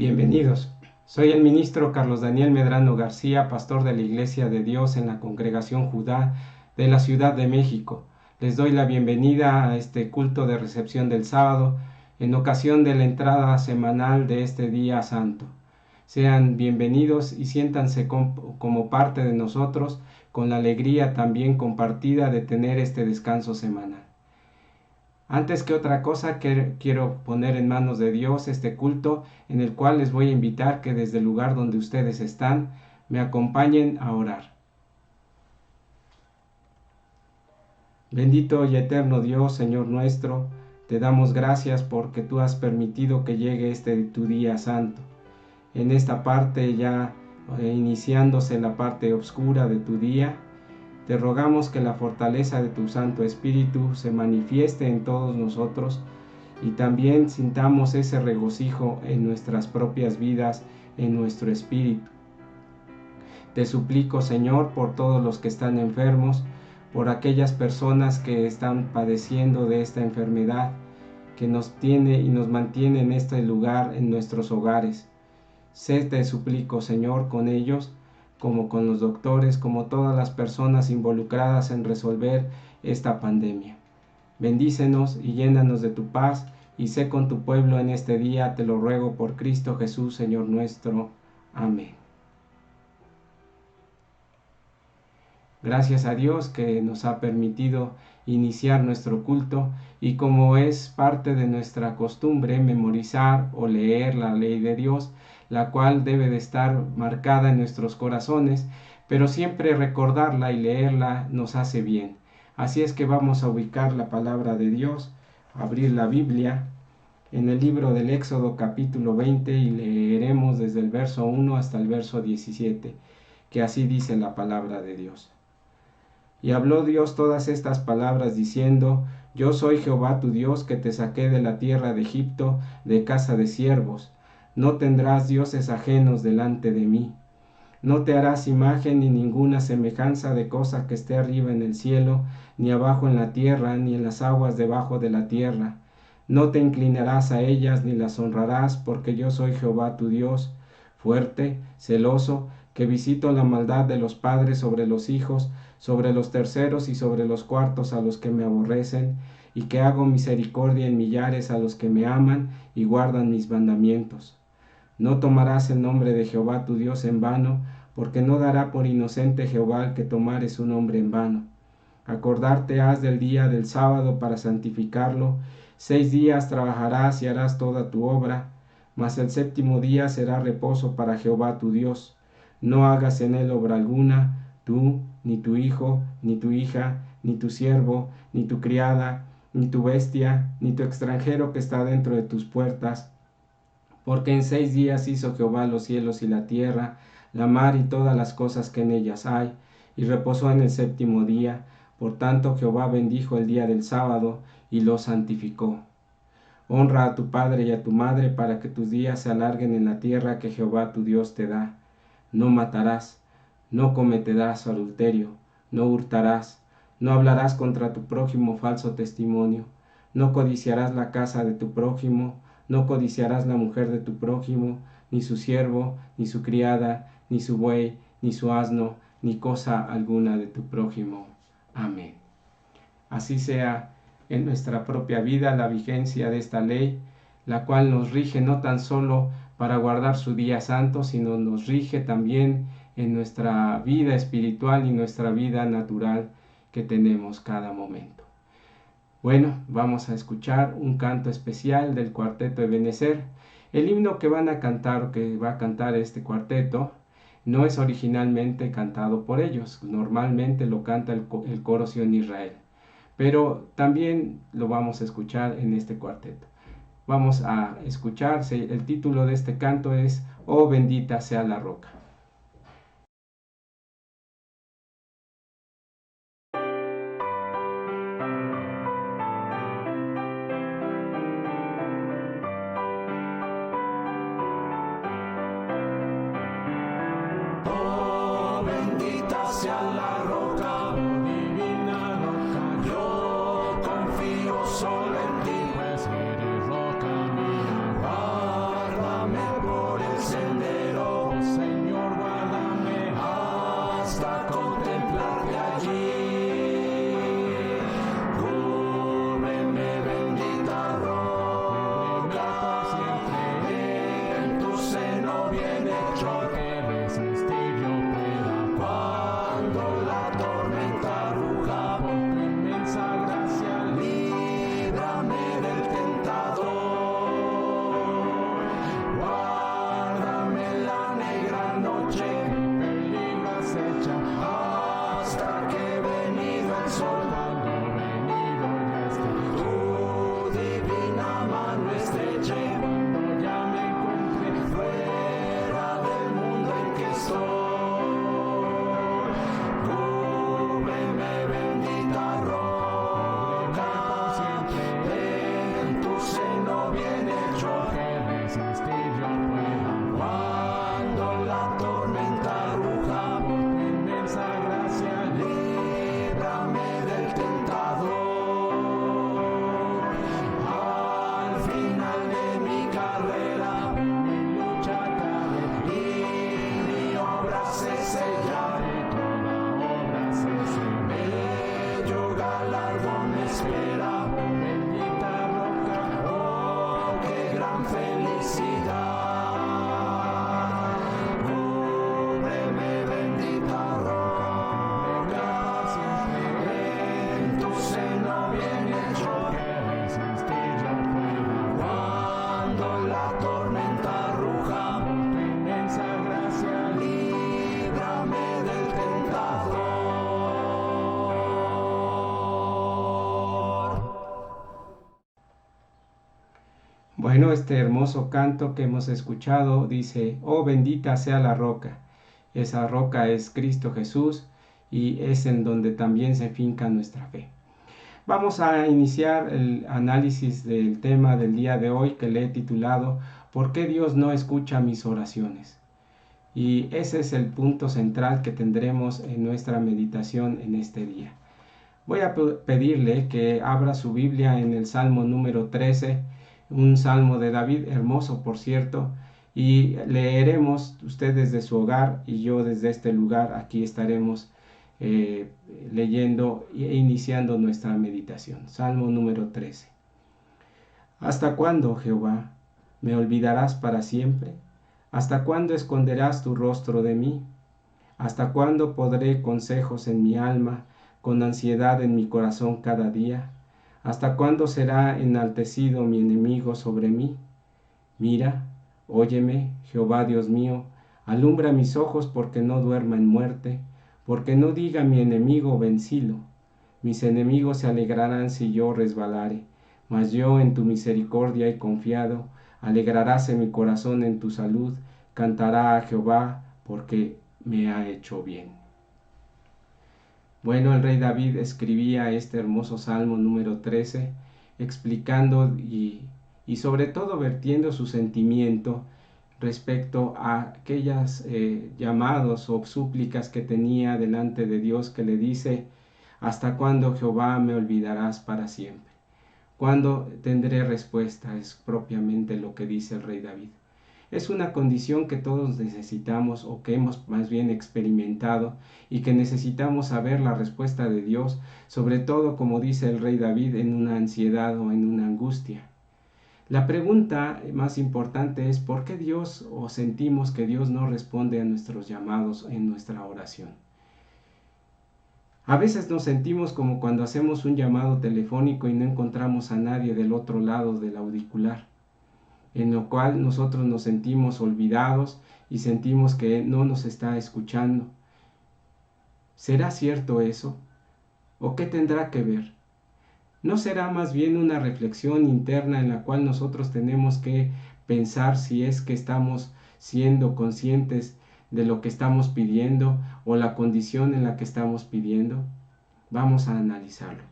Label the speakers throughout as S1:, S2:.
S1: Bienvenidos. Soy el ministro Carlos Daniel Medrano García, pastor de la Iglesia de Dios en la Congregación Judá de la Ciudad de México. Les doy la bienvenida a este culto de recepción del sábado en ocasión de la entrada semanal de este día santo. Sean bienvenidos y siéntanse como parte de nosotros con la alegría también compartida de tener este descanso semanal. Antes que otra cosa, quiero poner en manos de Dios este culto en el cual les voy a invitar que desde el lugar donde ustedes están me acompañen a orar. Bendito y eterno Dios, Señor nuestro, te damos gracias porque tú has permitido que llegue tu día santo. En esta parte ya iniciándose la parte oscura de tu día, te rogamos que la fortaleza de tu Santo Espíritu se manifieste en todos nosotros y también sintamos ese regocijo en nuestras propias vidas, en nuestro espíritu. Te suplico, Señor, por todos los que están enfermos, por aquellas personas que están padeciendo de esta enfermedad, que nos tiene y nos mantiene en este lugar, en nuestros hogares. Te suplico, Señor, con ellos, como con los doctores, como todas las personas involucradas en resolver esta pandemia. Bendícenos y llénanos de tu paz, y sé con tu pueblo en este día, te lo ruego por Cristo Jesús, Señor nuestro. Amén. Gracias a Dios que nos ha permitido iniciar nuestro culto, y como es parte de nuestra costumbre memorizar o leer la ley de Dios, la cual debe de estar marcada en nuestros corazones, pero siempre recordarla y leerla nos hace bien. Así es que vamos a ubicar la palabra de Dios, abrir la Biblia en el libro del Éxodo capítulo 20 y leeremos desde el verso 1 hasta el verso 17, que así dice la palabra de Dios. Y habló Dios todas estas palabras diciendo: Yo soy Jehová tu Dios, que te saqué de la tierra de Egipto, de casa de siervos. No tendrás dioses ajenos delante de mí. No te harás imagen ni ninguna semejanza de cosa que esté arriba en el cielo, ni abajo en la tierra, ni en las aguas debajo de la tierra. No te inclinarás a ellas, ni las honrarás, porque yo soy Jehová tu Dios, fuerte, celoso, que visito la maldad de los padres sobre los hijos, sobre los terceros y sobre los cuartos a los que me aborrecen, y que hago misericordia en millares a los que me aman y guardan mis mandamientos. No tomarás el nombre de Jehová tu Dios en vano, porque no dará por inocente Jehová el que tomare su nombre en vano. Acordarte has del día del sábado para santificarlo. 6 días trabajarás y harás toda tu obra, mas el séptimo día será reposo para Jehová tu Dios. No hagas en él obra alguna, tú, ni tu hijo, ni tu hija, ni tu siervo, ni tu criada, ni tu bestia, ni tu extranjero que está dentro de tus puertas. Porque en 6 días hizo Jehová los cielos y la tierra, la mar y todas las cosas que en ellas hay, y reposó en el séptimo día. Por tanto Jehová bendijo el día del sábado y lo santificó. Honra a tu padre y a tu madre, para que tus días se alarguen en la tierra que Jehová tu Dios te da. No matarás, no cometerás adulterio, no hurtarás, no hablarás contra tu prójimo falso testimonio, no codiciarás la casa de tu prójimo, no codiciarás la mujer de tu prójimo, ni su siervo, ni su criada, ni su buey, ni su asno, ni cosa alguna de tu prójimo. Amén. Así sea en nuestra propia vida la vigencia de esta ley, la cual nos rige no tan solo para guardar su día santo, sino nos rige también en nuestra vida espiritual y nuestra vida natural que tenemos cada momento. Bueno, vamos a escuchar un canto especial del cuarteto Ebenezer. El himno que van a cantar o que va a cantar este cuarteto no es originalmente cantado por ellos. Normalmente lo canta el coro Sion Israel, pero también lo vamos a escuchar en este cuarteto. Vamos a escuchar, el título de este canto es Oh bendita sea la roca.
S2: Sea la roca, divina roca, yo confío solo en ti, pues eres roca mía. Guárdame por
S1: Bueno, este hermoso canto que hemos escuchado dice, oh bendita sea la roca. Esa roca es Cristo Jesús y es en donde también se finca nuestra fe. Vamos a iniciar el análisis del tema del día de hoy que le he titulado ¿Por qué Dios no escucha mis oraciones? Y ese es el punto central que tendremos en nuestra meditación en este día. Voy a pedirle que abra su Biblia en el Salmo número 13, un salmo de David, hermoso por cierto, y leeremos usted desde su hogar y yo desde este lugar. Aquí estaremos leyendo e iniciando nuestra meditación. Salmo número 13. ¿Hasta cuándo, Jehová, me olvidarás para siempre? ¿Hasta cuándo esconderás tu rostro de mí? ¿Hasta cuándo podré consejos en mi alma, con ansiedad en mi corazón cada día? ¿Hasta cuándo será enaltecido mi enemigo sobre mí? Mira, óyeme, Jehová Dios mío, alumbra mis ojos porque no duerma en muerte, porque no diga mi enemigo vencilo. Mis enemigos se alegrarán si yo resbalare, mas yo en tu misericordia he confiado, alegraráse mi corazón en tu salud, cantará a Jehová porque me ha hecho bien. Bueno, el rey David escribía este hermoso salmo número 13, explicando y sobre todo vertiendo su sentimiento respecto a aquellas llamados o súplicas que tenía delante de Dios, que le dice, ¿hasta cuándo, Jehová, me olvidarás para siempre? ¿Cuándo tendré respuesta? Es propiamente lo que dice el rey David. Es una condición que todos necesitamos o que hemos más bien experimentado y que necesitamos saber la respuesta de Dios, sobre todo, como dice el rey David, en una ansiedad o en una angustia. La pregunta más importante es ¿por qué Dios o sentimos que Dios no responde a nuestros llamados en nuestra oración? A veces nos sentimos como cuando hacemos un llamado telefónico y no encontramos a nadie del otro lado del auricular, en lo cual nosotros nos sentimos olvidados y sentimos que no nos está escuchando. ¿Será cierto eso? ¿O qué tendrá que ver? ¿No será más bien una reflexión interna en la cual nosotros tenemos que pensar si es que estamos siendo conscientes de lo que estamos pidiendo o la condición en la que estamos pidiendo? Vamos a analizarlo.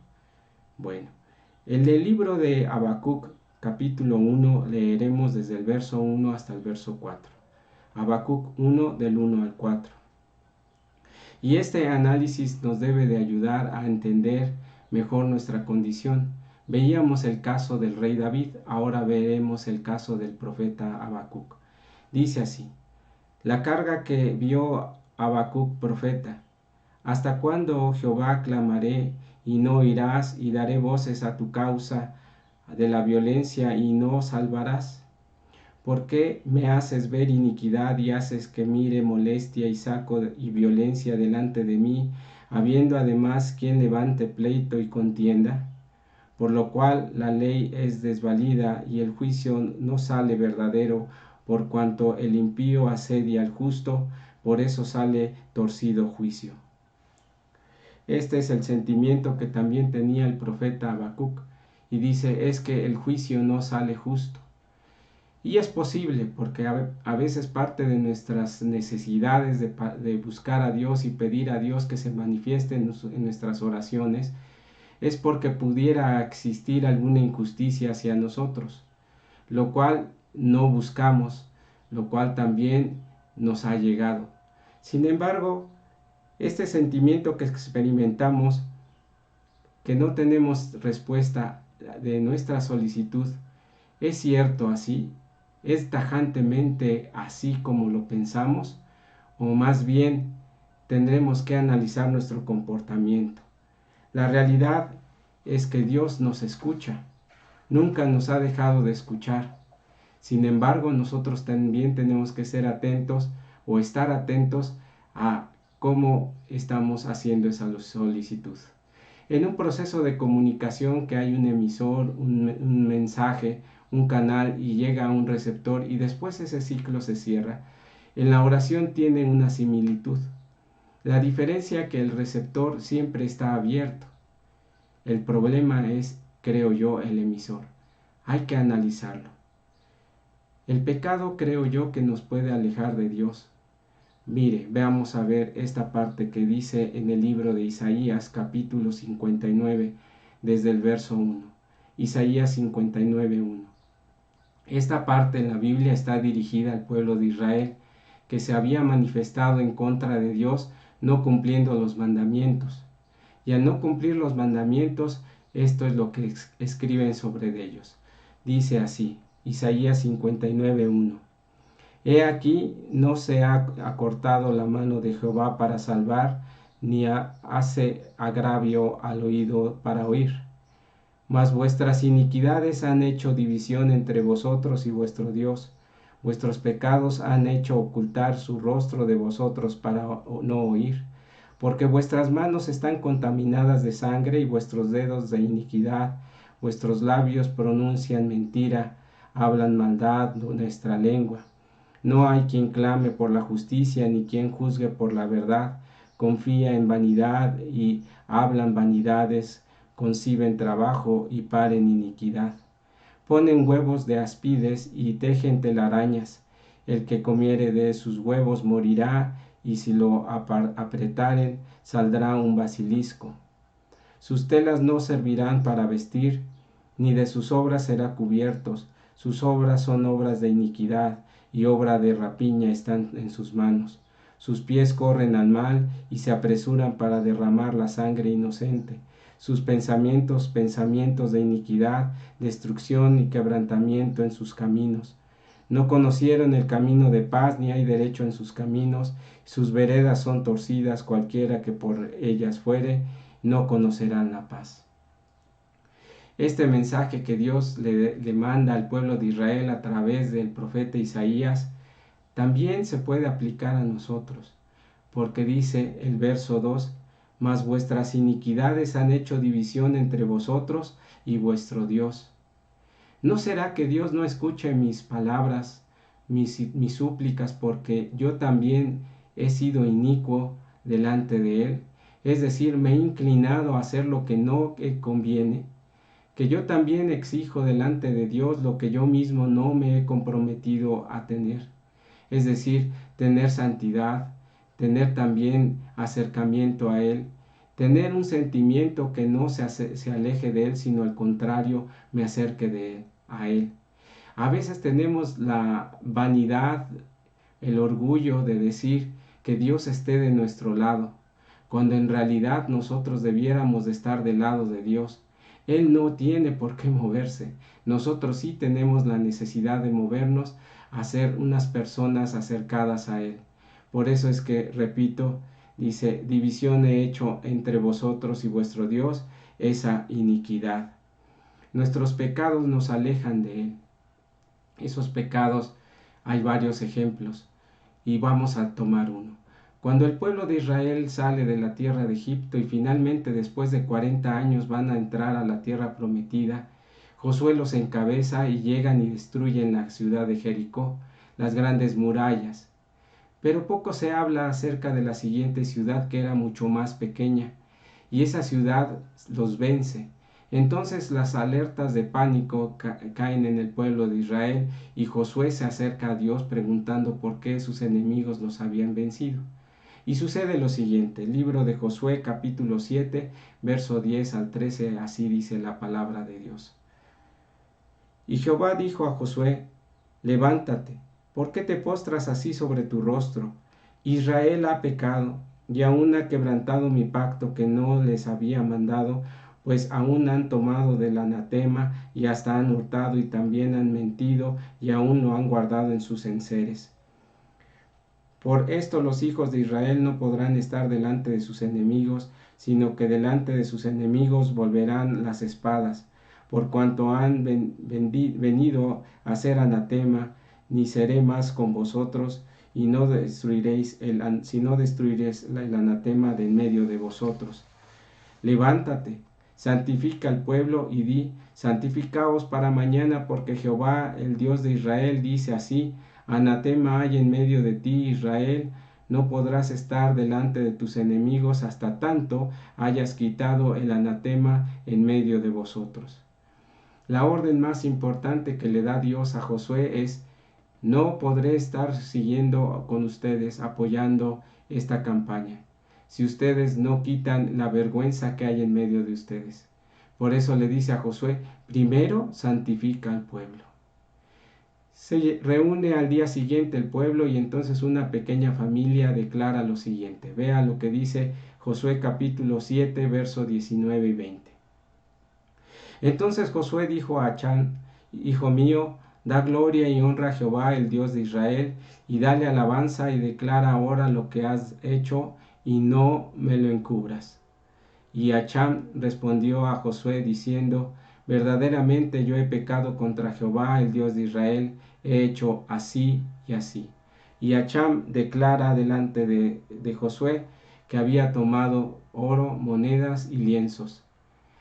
S1: Bueno, en el libro de Habacuc, capítulo 1, leeremos desde el verso 1 hasta el verso 4. Habacuc 1 del 1 al 4. Y este análisis nos debe de ayudar a entender mejor nuestra condición. Veíamos el caso del rey David, ahora veremos el caso del profeta Habacuc. Dice así, la carga que vio Habacuc profeta. ¿Hasta cuándo, oh Jehová, clamaré y no oirás, y daré voces a tu causa de la violencia y no salvarás? ¿Por qué me haces ver iniquidad y haces que mire molestia y saco y violencia delante de mí, habiendo además quien levante pleito y contienda? Por lo cual la ley es desvalida y el juicio no sale verdadero, por cuanto el impío asedia al justo, por eso sale torcido juicio. Este es el sentimiento que también tenía el profeta Habacuc, y dice, es que el juicio no sale justo. Y es posible, porque a veces parte de nuestras necesidades de buscar a Dios y pedir a Dios que se manifieste en nuestras oraciones, es porque pudiera existir alguna injusticia hacia nosotros, lo cual no buscamos, lo cual también nos ha llegado. Sin embargo, este sentimiento que experimentamos, que no tenemos respuesta de nuestra solicitud, ¿es cierto así? ¿Es tajantemente así como lo pensamos? ¿O más bien tendremos que analizar nuestro comportamiento? La realidad es que Dios nos escucha, nunca nos ha dejado de escuchar. Sin embargo, nosotros también tenemos que ser atentos o estar atentos a cómo estamos haciendo esa solicitud. En un proceso de comunicación que hay un emisor, un mensaje, un canal y llega a un receptor y después ese ciclo se cierra. En la oración tiene una similitud. La diferencia es que el receptor siempre está abierto. El problema es, creo yo, el emisor. Hay que analizarlo. El pecado creo yo que nos puede alejar de Dios. Mire, veamos a ver esta parte que dice en el libro de Isaías, capítulo 59, desde el verso 1. Isaías 59, 1. Esta parte en la Biblia está dirigida al pueblo de Israel, que se había manifestado en contra de Dios, no cumpliendo los mandamientos. Y al no cumplir los mandamientos, esto es lo que escriben sobre ellos. Dice así, Isaías 59, 1. He aquí, no se ha acortado la mano de Jehová para salvar, ni hace agravio al oído para oír. Mas vuestras iniquidades han hecho división entre vosotros y vuestro Dios. Vuestros pecados han hecho ocultar su rostro de vosotros para no oír. Porque vuestras manos están contaminadas de sangre y vuestros dedos de iniquidad. Vuestros labios pronuncian mentira, hablan maldad nuestra lengua. No hay quien clame por la justicia, ni quien juzgue por la verdad. Confía en vanidad y hablan vanidades, conciben trabajo y paren iniquidad. Ponen huevos de aspides y tejen telarañas. El que comiere de sus huevos morirá, y si lo apretaren, saldrá un basilisco. Sus telas no servirán para vestir, ni de sus obras será cubiertos. Sus obras son obras de iniquidad, y obra de rapiña están en sus manos. Sus pies corren al mal, y se apresuran para derramar la sangre inocente. Sus pensamientos, pensamientos de iniquidad, destrucción y quebrantamiento en sus caminos. No conocieron el camino de paz, ni hay derecho en sus caminos. Sus veredas son torcidas, cualquiera que por ellas fuere, no conocerán la paz. Este mensaje que Dios le manda al pueblo de Israel a través del profeta Isaías, también se puede aplicar a nosotros, porque dice el verso 2, mas vuestras iniquidades han hecho división entre vosotros y vuestro Dios. ¿No será que Dios no escuche mis palabras, mis súplicas, porque yo también he sido inicuo delante de Él? Es decir, me he inclinado a hacer lo que no conviene, que yo también exijo delante de Dios lo que yo mismo no me he comprometido a tener. Es decir, tener santidad, tener también acercamiento a Él, tener un sentimiento que no se aleje de Él, sino al contrario, me acerque a Él. A veces tenemos la vanidad, el orgullo de decir que Dios esté de nuestro lado, cuando en realidad nosotros debiéramos de estar del lado de Dios. Él no tiene por qué moverse. Nosotros sí tenemos la necesidad de movernos a ser unas personas acercadas a Él. Por eso es que, repito, dice, división he hecho entre vosotros y vuestro Dios, esa iniquidad. Nuestros pecados nos alejan de Él. Esos pecados hay varios ejemplos y vamos a tomar uno. Cuando el pueblo de Israel sale de la tierra de Egipto y finalmente después de 40 años van a entrar a la tierra prometida, Josué los encabeza y llegan y destruyen la ciudad de Jericó, las grandes murallas. Pero poco se habla acerca de la siguiente ciudad, que era mucho más pequeña, y esa ciudad los vence. Entonces las alertas de pánico caen en el pueblo de Israel y Josué se acerca a Dios preguntando por qué sus enemigos los habían vencido. Y sucede lo siguiente, libro de Josué capítulo 7, verso 10 al 13, así dice la palabra de Dios. Y Jehová dijo a Josué, levántate, ¿por qué te postras así sobre tu rostro? Israel ha pecado, y aún ha quebrantado mi pacto que no les había mandado, pues aún han tomado del anatema, y hasta han hurtado, y también han mentido, y aún lo han guardado en sus enseres. Por esto los hijos de Israel no podrán estar delante de sus enemigos, sino que delante de sus enemigos volverán las espadas, por cuanto han venido a ser anatema, ni seré más con vosotros, y no destruiréis el anatema de en medio de vosotros. Levántate, santifica al pueblo y di, santificaos para mañana, porque Jehová, el Dios de Israel, dice así, anatema hay en medio de ti, Israel, no podrás estar delante de tus enemigos hasta tanto hayas quitado el anatema en medio de vosotros. La orden más importante que le da Dios a Josué es No podré estar siguiendo con ustedes, apoyando esta campaña, si ustedes no quitan la vergüenza que hay en medio de ustedes. Por eso le dice a Josué, primero santifica al pueblo. Se reúne al día siguiente el pueblo y entonces una pequeña familia declara lo siguiente. Vea lo que dice Josué capítulo 7, verso 19 y 20. Entonces Josué dijo a Achán, hijo mío, da gloria y honra a Jehová, el Dios de Israel, y dale alabanza y declara ahora lo que has hecho y no me lo encubras. Y Achán respondió a Josué diciendo, verdaderamente yo he pecado contra Jehová, el Dios de Israel, he hecho así y así. Y Achán declara delante de Josué que había tomado oro, monedas y lienzos.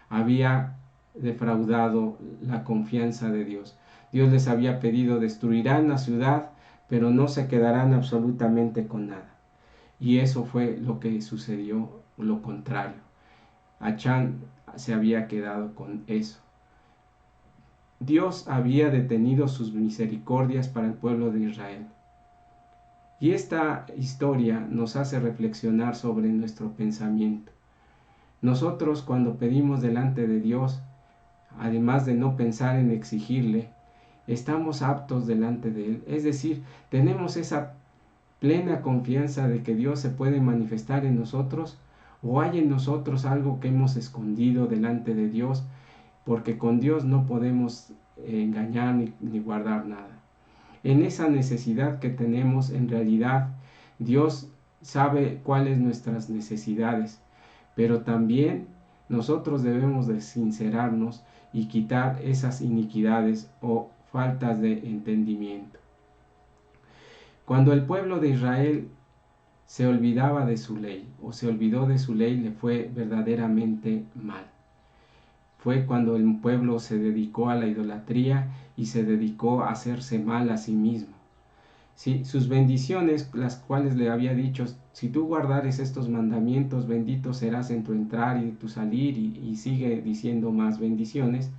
S1: Había defraudado la confianza de Dios. Dios les había pedido, destruirán la ciudad, pero no se quedarán absolutamente con nada. Y eso fue lo que sucedió, lo contrario. Achán se había quedado con eso. Dios había detenido sus misericordias para el pueblo de Israel. Y esta historia nos hace reflexionar sobre nuestro pensamiento. Nosotros cuando pedimos delante de Dios, además de no pensar en exigirle, estamos aptos delante de Él. Es decir, tenemos esa plena confianza de que Dios se puede manifestar en nosotros, o hay en nosotros algo que hemos escondido delante de Dios, porque con Dios no podemos engañar ni guardar nada. En esa necesidad que tenemos, en realidad, Dios sabe cuáles nuestras necesidades, pero también nosotros debemos de sincerarnos y quitar esas iniquidades o faltas de entendimiento. Cuando el pueblo de Israel se olvidaba de su ley o se olvidó de su ley, le fue verdaderamente mal. Fue cuando el pueblo se dedicó a la idolatría y se dedicó a hacerse mal a sí mismo. Sí, sus bendiciones, las cuales le había dicho, si tú guardares estos mandamientos, bendito serás en tu entrar y en tu salir, y sigue diciendo más bendiciones,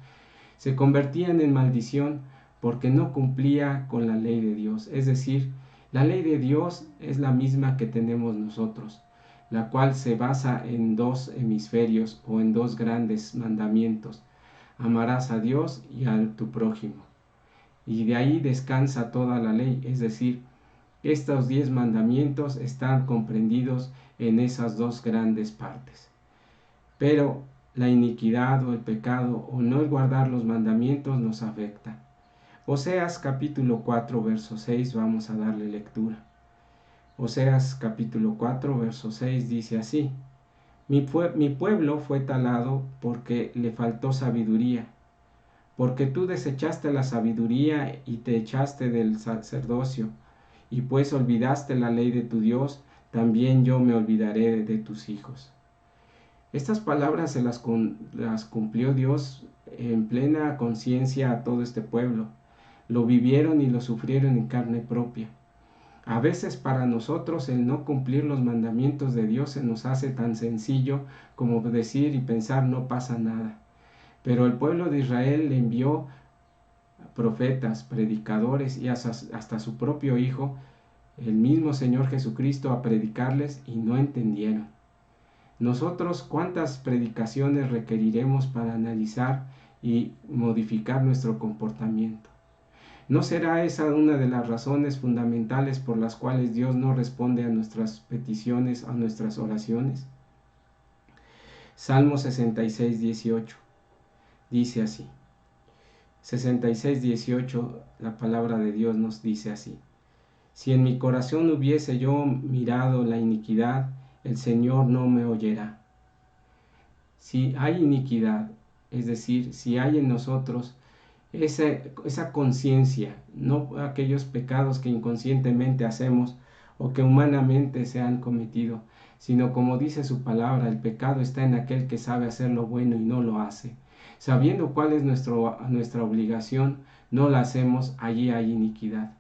S1: se convertían en maldición porque no cumplía con la ley de Dios. Es decir, la ley de Dios es la misma que tenemos nosotros, la cual se basa en dos hemisferios o en dos grandes mandamientos. Amarás a Dios y a tu prójimo. Y de ahí descansa toda la ley, es decir, estos 10 mandamientos están comprendidos en esas dos grandes partes. Pero la iniquidad o el pecado o no el guardar los mandamientos nos afecta. Oseas capítulo 4 verso 6, vamos a darle lectura. Oseas capítulo 4 verso 6 dice así: mi pueblo fue talado porque le faltó sabiduría, porque tú desechaste la sabiduría y te echaste del sacerdocio, y pues olvidaste la ley de tu Dios, también yo me olvidaré de tus hijos. Estas palabras las cumplió Dios en plena conciencia a todo este pueblo. Lo vivieron y lo sufrieron en carne propia. A veces para nosotros el no cumplir los mandamientos de Dios se nos hace tan sencillo como decir y pensar no pasa nada. Pero el pueblo de Israel le envió profetas, predicadores y hasta su propio Hijo, el mismo Señor Jesucristo, a predicarles y no entendieron. Nosotros, ¿cuántas predicaciones requeriremos para analizar y modificar nuestro comportamiento? ¿No será esa una de las razones fundamentales por las cuales Dios no responde a nuestras peticiones, a nuestras oraciones? Salmo 66, 18 dice así. 66, 18, la palabra de Dios nos dice así: si en mi corazón hubiese yo mirado la iniquidad, el Señor no me oyerá. Si hay iniquidad, es decir, si hay en nosotros esa conciencia, no aquellos pecados que inconscientemente hacemos o que humanamente se han cometido, sino como dice su palabra, el pecado está en aquel que sabe hacer lo bueno y no lo hace. Sabiendo cuál es nuestra obligación, no la hacemos, allí hay iniquidad.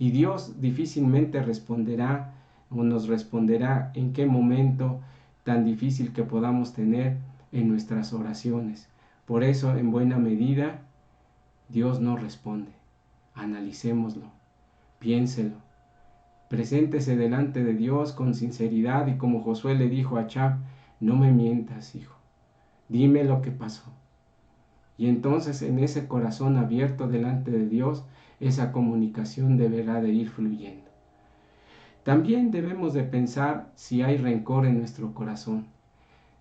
S1: Y Dios difícilmente responderá o nos responderá en qué momento tan difícil que podamos tener en nuestras oraciones. Por eso, en buena medida, Dios no responde. Analicémoslo. Piénselo. Preséntese delante de Dios con sinceridad y como Josué le dijo a Achab, no me mientas, hijo, dime lo que pasó. Y entonces en ese corazón abierto delante de Dios, esa comunicación deberá de ir fluyendo. También debemos de pensar si hay rencor en nuestro corazón.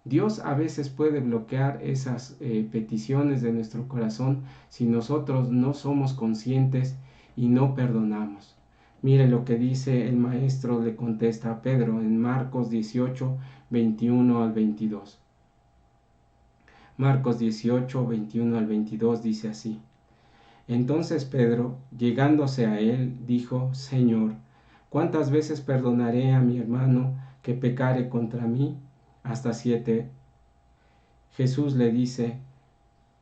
S1: Dios a veces puede bloquear esas peticiones de nuestro corazón si nosotros no somos conscientes y no perdonamos. Mire lo que dice el maestro, le contesta a Pedro en Marcos 18, 21 al 22. Marcos 18, 21 al 22 dice así. Entonces Pedro, llegándose a él, dijo, Señor, ¿cuántas veces perdonaré a mi hermano que pecare contra mí? ¿Hasta 7? Jesús le dice,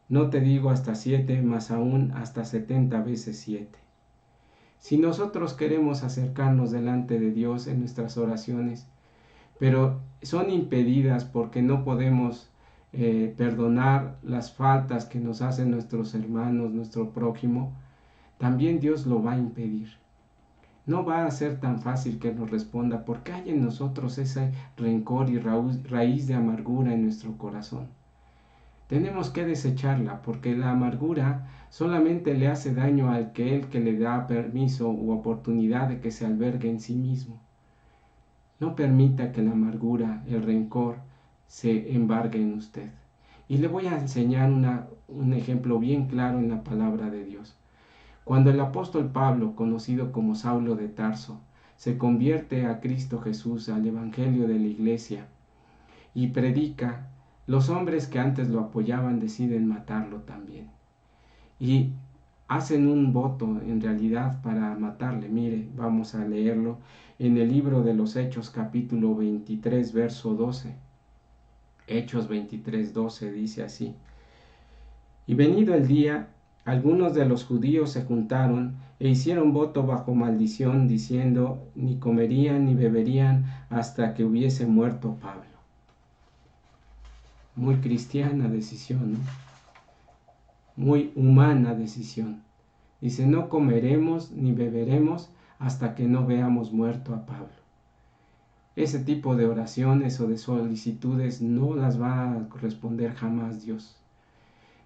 S1: no te digo hasta 7, mas aún hasta 70 veces 7. Si nosotros queremos acercarnos delante de Dios en nuestras oraciones, pero son impedidas porque no podemos perdonar las faltas que nos hacen nuestros hermanos, nuestro prójimo, también Dios lo va a impedir. No va a ser tan fácil que nos responda porque hay en nosotros ese rencor y raíz de amargura en nuestro corazón. Tenemos que desecharla porque la amargura solamente le hace daño al que le da permiso u oportunidad de que se albergue en sí mismo. No permita que la amargura, el rencor, se embargue en usted. Y le voy a enseñar un ejemplo bien claro en la palabra de Dios. Cuando el apóstol Pablo, conocido como Saulo de Tarso, se convierte a Cristo Jesús, al Evangelio de la Iglesia, y predica, los hombres que antes lo apoyaban deciden matarlo también. Y hacen un voto en realidad para matarle. Mire, vamos a leerlo en el libro de los Hechos capítulo 23 verso 12. Hechos 23, 12 dice así. Y venido el día, algunos de los judíos se juntaron e hicieron voto bajo maldición, diciendo, ni comerían ni beberían hasta que hubiese muerto Pablo. Muy cristiana decisión, ¿no? Muy humana decisión. Dice, no comeremos ni beberemos hasta que no veamos muerto a Pablo. Ese tipo de oraciones o de solicitudes no las va a responder jamás Dios.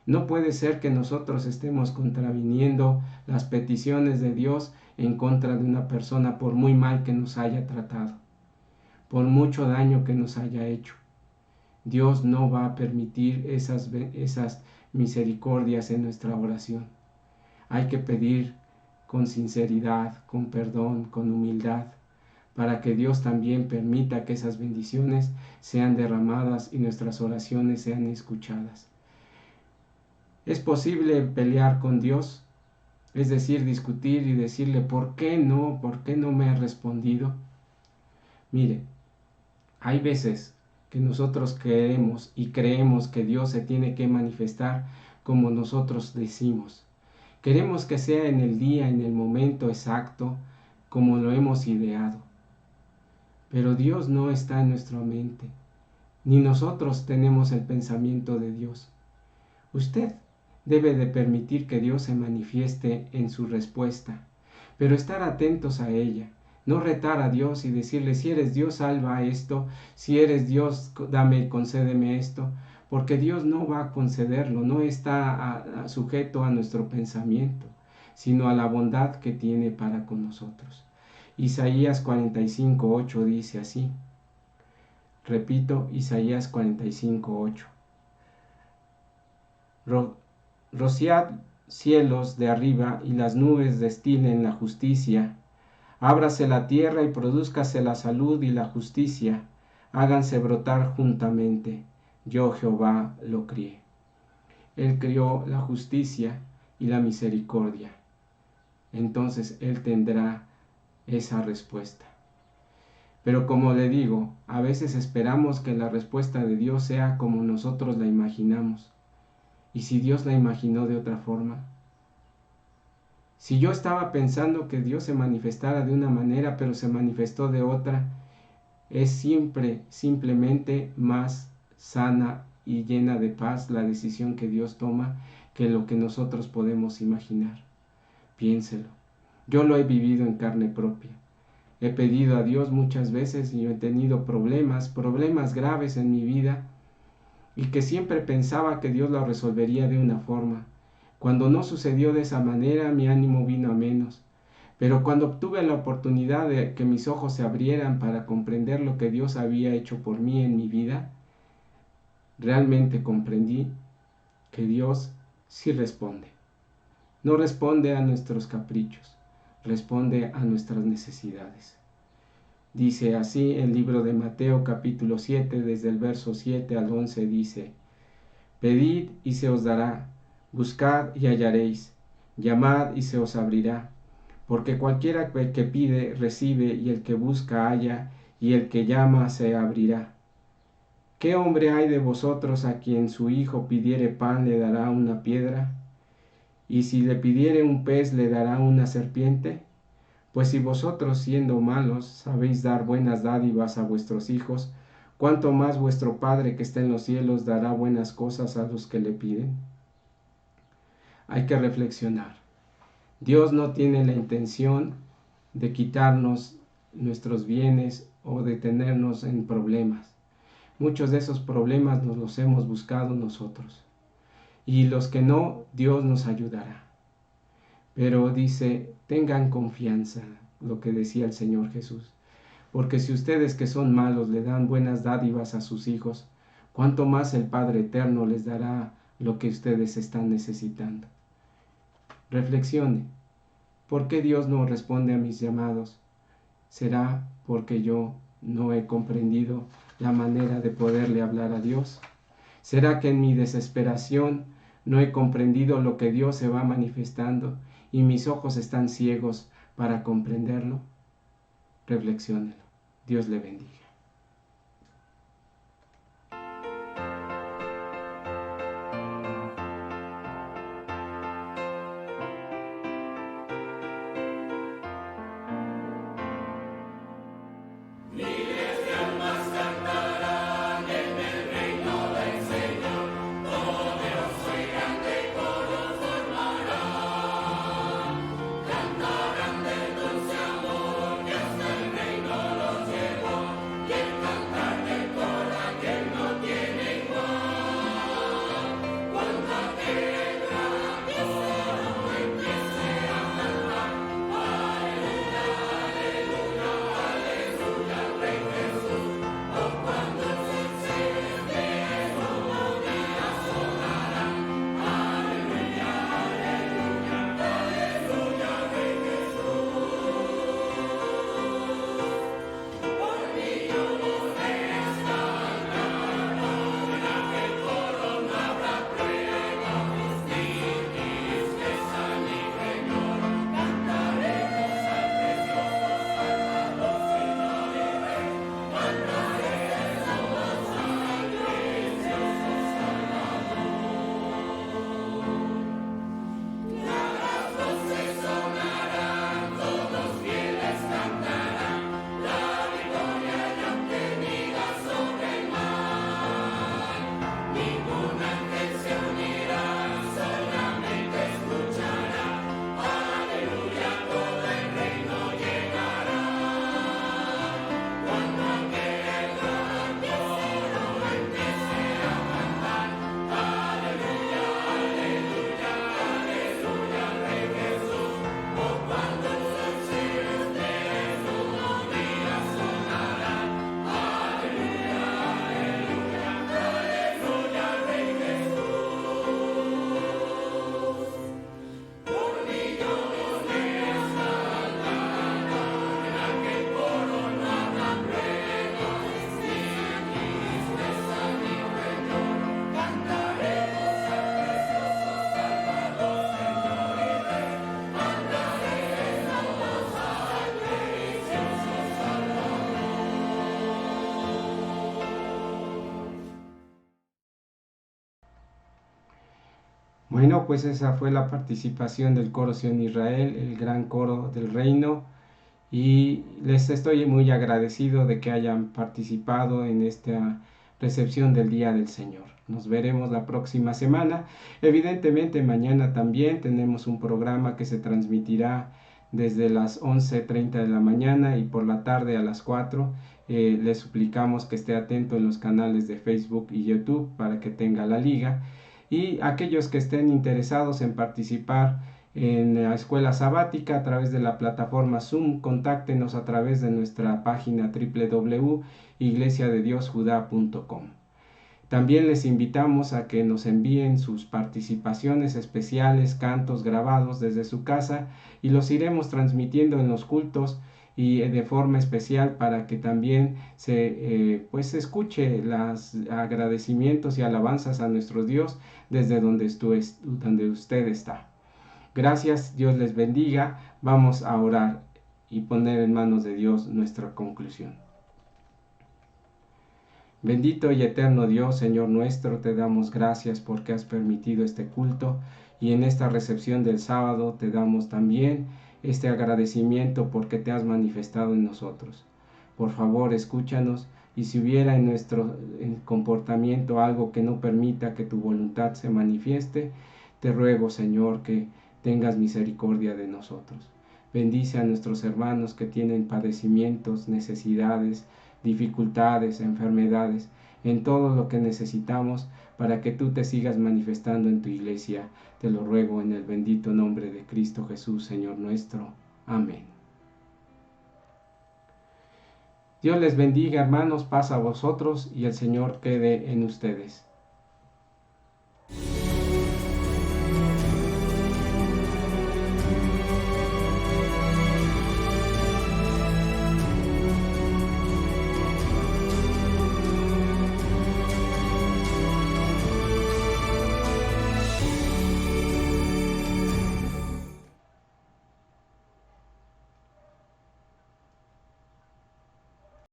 S1: No puede ser que nosotros estemos contraviniendo las peticiones de Dios en contra de una persona por muy mal que nos haya tratado, por mucho daño que nos haya hecho. Dios no va a permitir esas misericordias en nuestra oración. Hay que pedir con sinceridad, con perdón, con humildad, para que Dios también permita que esas bendiciones sean derramadas y nuestras oraciones sean escuchadas. ¿Es posible pelear con Dios? Es decir, discutir y decirle, ¿por qué no me ha respondido? Mire, hay veces que nosotros queremos y creemos que Dios se tiene que manifestar como nosotros decimos. Queremos que sea en el día, en el momento exacto, como lo hemos ideado. Pero Dios no está en nuestra mente, ni nosotros tenemos el pensamiento de Dios. Usted debe de permitir que Dios se manifieste en su respuesta, pero estar atentos a ella, no retar a Dios y decirle, si eres Dios, salva esto, si eres Dios, dame, concédeme esto, porque Dios no va a concederlo, no está sujeto a nuestro pensamiento, sino a la bondad que tiene para con nosotros. Isaías 45, 8 dice así, repito, Isaías 45, 8. Rociad cielos de arriba y las nubes destilen la justicia. Ábrase la tierra y produzcase la salud y la justicia. Háganse brotar juntamente. Yo Jehová lo crié. Él crió la justicia y la misericordia. Entonces Él tendrá esa respuesta. Pero como le digo, a veces esperamos que la respuesta de Dios sea como nosotros la imaginamos. ¿Y si Dios la imaginó de otra forma? Si yo estaba pensando que Dios se manifestara de una manera, pero se manifestó de otra, es simplemente más sana y llena de paz la decisión que Dios toma que lo que nosotros podemos imaginar. Piénselo. Yo lo he vivido en carne propia. He pedido a Dios muchas veces y he tenido problemas graves en mi vida, y que siempre pensaba que Dios lo resolvería de una forma. Cuando no sucedió de esa manera, mi ánimo vino a menos. Pero cuando obtuve la oportunidad de que mis ojos se abrieran para comprender lo que Dios había hecho por mí en mi vida, realmente comprendí que Dios sí responde. No responde a nuestros caprichos, responde a nuestras necesidades. Dice así el libro de Mateo capítulo 7, desde el verso 7 al 11 dice: Pedid y se os dará, buscad y hallaréis, llamad y se os abrirá, porque cualquiera que pide recibe, y el que busca halla, y el que llama se abrirá. ¿Qué hombre hay de vosotros a quien su hijo pidiere pan le dará una piedra? ¿Y si le pidiere un pez le dará una serpiente? Pues si vosotros, siendo malos, sabéis dar buenas dádivas a vuestros hijos, ¿cuánto más vuestro Padre que está en los cielos dará buenas cosas a los que le piden? Hay que reflexionar. Dios no tiene la intención de quitarnos nuestros bienes o de tenernos en problemas. Muchos de esos problemas nos los hemos buscado nosotros. Y los que no, Dios nos ayudará. Pero dice, tengan confianza, lo que decía el Señor Jesús. Porque si ustedes que son malos le dan buenas dádivas a sus hijos, ¿cuánto más el Padre Eterno les dará lo que ustedes están necesitando? Reflexione. ¿Por qué Dios no responde a mis llamados? ¿Será porque yo no he comprendido la manera de poderle hablar a Dios? ¿Será que en mi desesperación no he comprendido lo que Dios se va manifestando y mis ojos están ciegos para comprenderlo? Reflexiónelo. Dios le bendiga. Bueno, pues esa fue la participación del coro Sion Israel, el gran coro del reino, y les estoy muy agradecido de que hayan participado en esta recepción del Día del Señor. Nos veremos la próxima semana. Evidentemente mañana también tenemos un programa que se transmitirá desde las 11:30 de la mañana y por la tarde a las 4. Le suplicamos que esté atento en los canales de Facebook y YouTube para que tenga la liga. Y aquellos que estén interesados en participar en la escuela sabática a través de la plataforma Zoom, contáctenos a través de nuestra página www.iglesiadediosjudá.com. También les invitamos a que nos envíen sus participaciones especiales, cantos grabados desde su casa, y los iremos transmitiendo en los cultos y de forma especial para que también se escuche los agradecimientos y alabanzas a nuestro Dios desde donde usted está. Gracias, Dios les bendiga. Vamos a orar y poner en manos de Dios nuestra conclusión. Bendito y eterno Dios, Señor nuestro, te damos gracias porque has permitido este culto, y en esta recepción del sábado te damos también este agradecimiento porque te has manifestado en nosotros. Por favor, escúchanos, y si hubiera en nuestro comportamiento algo que no permita que tu voluntad se manifieste, te ruego, Señor, que tengas misericordia de nosotros. Bendice a nuestros hermanos que tienen padecimientos, necesidades, dificultades, enfermedades, en todo lo que necesitamos para que tú te sigas manifestando en tu iglesia. Te lo ruego en el bendito nombre de Cristo Jesús, Señor nuestro. Amén. Dios les bendiga, hermanos, paz a vosotros y el Señor quede en ustedes.